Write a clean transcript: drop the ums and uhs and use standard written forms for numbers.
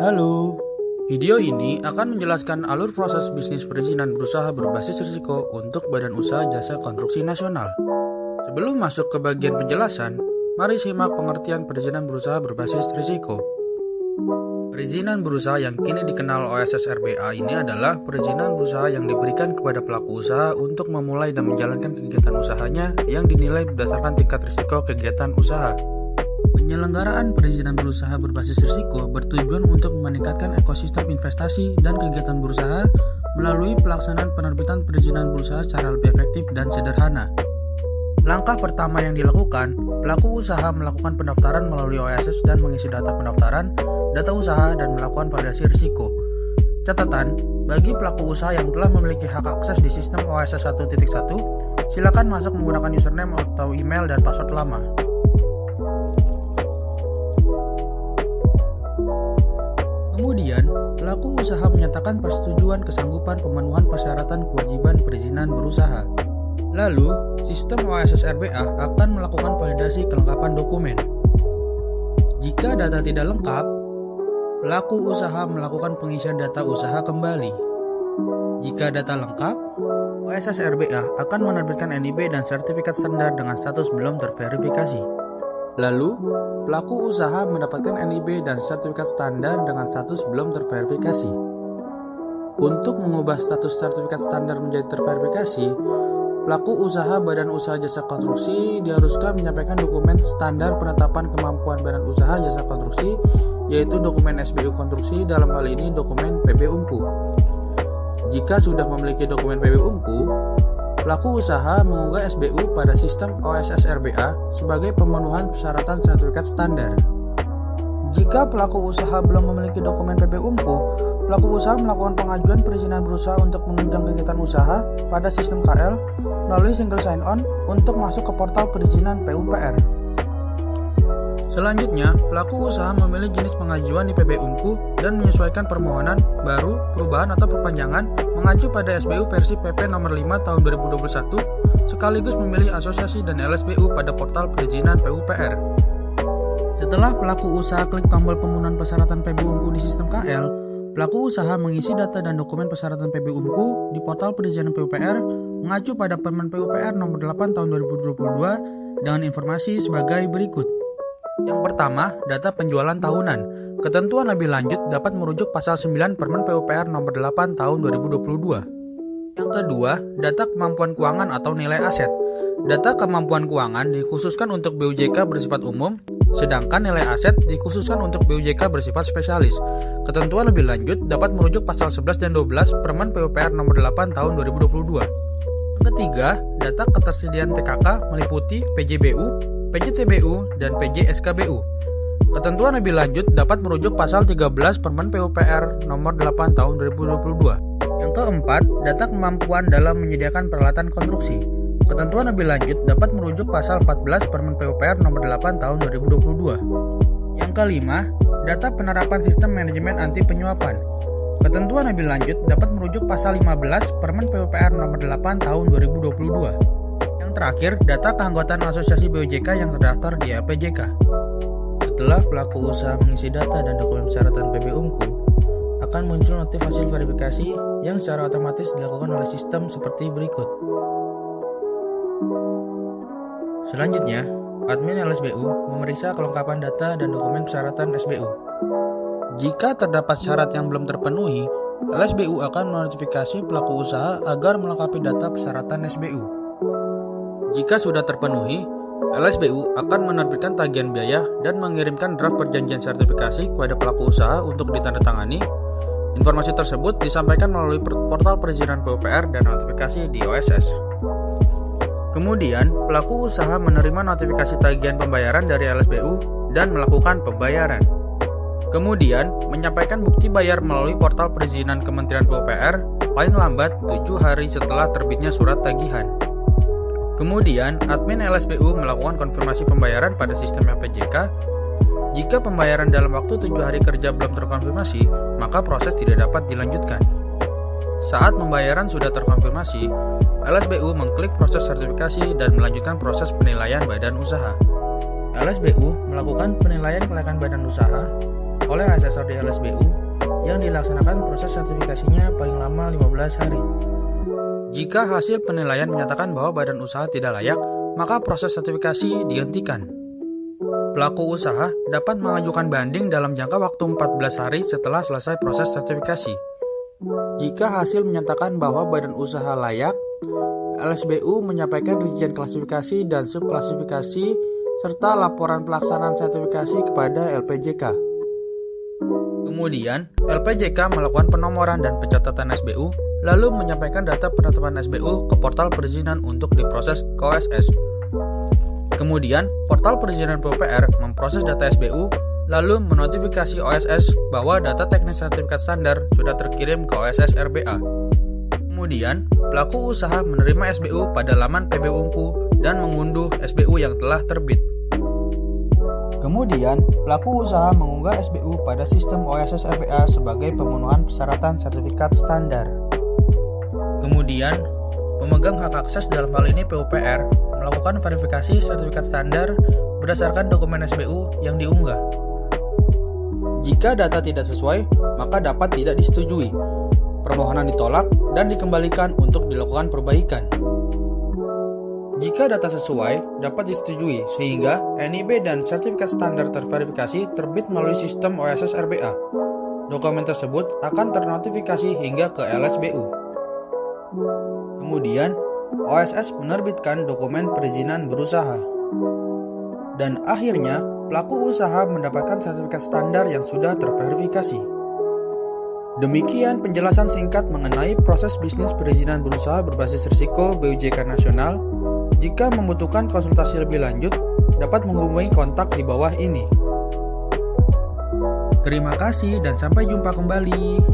Halo, video ini akan menjelaskan alur proses bisnis perizinan berusaha berbasis risiko untuk Badan Usaha Jasa Konstruksi Nasional. Sebelum masuk ke bagian penjelasan, mari simak pengertian perizinan berusaha berbasis risiko. Perizinan berusaha yang kini dikenal OSS RBA ini adalah perizinan berusaha yang diberikan kepada pelaku usaha untuk memulai dan menjalankan kegiatan usahanya yang dinilai berdasarkan tingkat risiko kegiatan usaha. Penyelenggaraan perizinan berusaha berbasis risiko bertujuan untuk meningkatkan ekosistem investasi dan kegiatan berusaha melalui pelaksanaan penerbitan perizinan berusaha secara lebih efektif dan sederhana. Langkah pertama yang dilakukan, pelaku usaha melakukan pendaftaran melalui OSS dan mengisi data pendaftaran, data usaha, dan melakukan validasi risiko. Catatan, bagi pelaku usaha yang telah memiliki hak akses di sistem OSS 1.1, silakan masuk menggunakan username atau email dan password lama. Kemudian, pelaku usaha menyatakan persetujuan kesanggupan pemenuhan persyaratan kewajiban perizinan berusaha. Lalu, sistem OSS RBA akan melakukan validasi kelengkapan dokumen. Jika data tidak lengkap, pelaku usaha melakukan pengisian data usaha kembali. Jika data lengkap, OSS RBA akan menerbitkan NIB dan sertifikat standar dengan status belum terverifikasi. Lalu, pelaku usaha mendapatkan NIB dan sertifikat standar dengan status belum terverifikasi. Untuk mengubah status sertifikat standar menjadi terverifikasi, pelaku usaha Badan Usaha Jasa Konstruksi diharuskan menyampaikan dokumen standar penetapan kemampuan Badan Usaha Jasa Konstruksi, yaitu dokumen SBU Konstruksi, dalam hal ini dokumen PB Unku. Jika sudah memiliki dokumen PB Unku, pelaku usaha mengunggah SBU pada sistem OSS RBA sebagai pemenuhan persyaratan sertifikat standar. Jika pelaku usaha belum memiliki dokumen PB Unku, pelaku usaha melakukan pengajuan perizinan berusaha untuk menunjang kegiatan usaha pada sistem KL melalui single sign-on untuk masuk ke portal perizinan PUPR. Selanjutnya, pelaku usaha memilih jenis pengajuan di PB Unku dan menyesuaikan permohonan baru, perubahan atau perpanjangan mengacu pada SBU versi PP nomor 5 tahun 2021 sekaligus memilih asosiasi dan LSBU pada portal perizinan PUPR. Setelah pelaku usaha klik tombol pemenuhan persyaratan PB Unku di sistem KL, pelaku usaha mengisi data dan dokumen persyaratan PB Unku di portal perizinan PUPR mengacu pada Permen PUPR nomor 8 tahun 2022 dengan informasi sebagai berikut. Yang pertama, data penjualan tahunan. Ketentuan lebih lanjut dapat merujuk pasal 9 Permen PUPR nomor 8 tahun 2022. Yang kedua, data kemampuan keuangan atau nilai aset. Data kemampuan keuangan dikhususkan untuk BUJK bersifat umum, sedangkan nilai aset dikhususkan untuk BUJK bersifat spesialis. Ketentuan lebih lanjut dapat merujuk pasal 11 dan 12 Permen PUPR nomor 8 tahun 2022. Yang ketiga, data ketersediaan TKK meliputi PJBU, PJTBU, dan PJSKBU. Ketentuan lebih lanjut dapat merujuk pasal 13 Permen PUPR nomor 8 tahun 2022. Yang keempat, data kemampuan dalam menyediakan peralatan konstruksi. Ketentuan lebih lanjut dapat merujuk pasal 14 Permen PUPR nomor 8 tahun 2022. Yang kelima, data penerapan sistem manajemen anti penyuapan. Ketentuan lebih lanjut dapat merujuk pasal 15 Permen PUPR nomor 8 tahun 2022. Yang terakhir, data keanggotaan asosiasi BUJK yang terdaftar di APJK. Setelah pelaku usaha mengisi data dan dokumen persyaratan PB Unku, akan muncul notif hasil verifikasi yang secara otomatis dilakukan oleh sistem seperti berikut. Selanjutnya, admin LSBU memeriksa kelengkapan data dan dokumen persyaratan SBU. Jika terdapat syarat yang belum terpenuhi, LSBU akan menotifikasi pelaku usaha agar melengkapi data persyaratan SBU. Jika sudah terpenuhi, LSBU akan menerbitkan tagihan biaya dan mengirimkan draft perjanjian sertifikasi kepada pelaku usaha untuk ditandatangani. Informasi tersebut disampaikan melalui portal perizinan PUPR dan notifikasi di OSS. Kemudian, pelaku usaha menerima notifikasi tagihan pembayaran dari LSBU dan melakukan pembayaran. Kemudian, menyampaikan bukti bayar melalui portal perizinan Kementerian PUPR paling lambat 7 hari setelah terbitnya surat tagihan. Kemudian, admin LSBU melakukan konfirmasi pembayaran pada sistem APJK. Jika pembayaran dalam waktu 7 hari kerja belum terkonfirmasi, maka proses tidak dapat dilanjutkan. Saat pembayaran sudah terkonfirmasi, LSBU mengklik proses sertifikasi dan melanjutkan proses penilaian badan usaha. LSBU melakukan penilaian kelayakan badan usaha oleh asesor di LSBU yang dilaksanakan proses sertifikasinya paling lama 15 hari. Jika hasil penilaian menyatakan bahwa badan usaha tidak layak, maka proses sertifikasi dihentikan. Pelaku usaha dapat mengajukan banding dalam jangka waktu 14 hari setelah selesai proses sertifikasi. Jika hasil menyatakan bahwa badan usaha layak, LSBU menyampaikan rincian klasifikasi dan subklasifikasi serta laporan pelaksanaan sertifikasi kepada LPJK. Kemudian, LPJK melakukan penomoran dan pencatatan SBU, lalu menyampaikan data penetapan SBU ke portal perizinan untuk diproses ke OSS. Kemudian, portal perizinan PUPR memproses data SBU, lalu menotifikasi OSS bahwa data teknis sertifikat standar sudah terkirim ke OSS RBA. Kemudian, pelaku usaha menerima SBU pada laman PBU Unku dan mengunduh SBU yang telah terbit. Kemudian, pelaku usaha mengunggah SBU pada sistem OSS RBA sebagai pemenuhan persyaratan sertifikat standar. Kemudian, pemegang hak akses dalam hal ini PUPR melakukan verifikasi sertifikat standar berdasarkan dokumen SBU yang diunggah. Jika data tidak sesuai, maka dapat tidak disetujui. Permohonan ditolak dan dikembalikan untuk dilakukan perbaikan. Jika data sesuai, dapat disetujui sehingga NIB dan sertifikat standar terverifikasi terbit melalui sistem OSS RBA. Dokumen tersebut akan ternotifikasi hingga ke LSBU. Kemudian, OSS menerbitkan dokumen perizinan berusaha. Dan akhirnya, pelaku usaha mendapatkan sertifikat standar yang sudah terverifikasi. Demikian penjelasan singkat mengenai proses bisnis perizinan berusaha berbasis risiko BUJK Nasional. Jika membutuhkan konsultasi lebih lanjut, dapat menghubungi kontak di bawah ini. Terima kasih dan sampai jumpa kembali.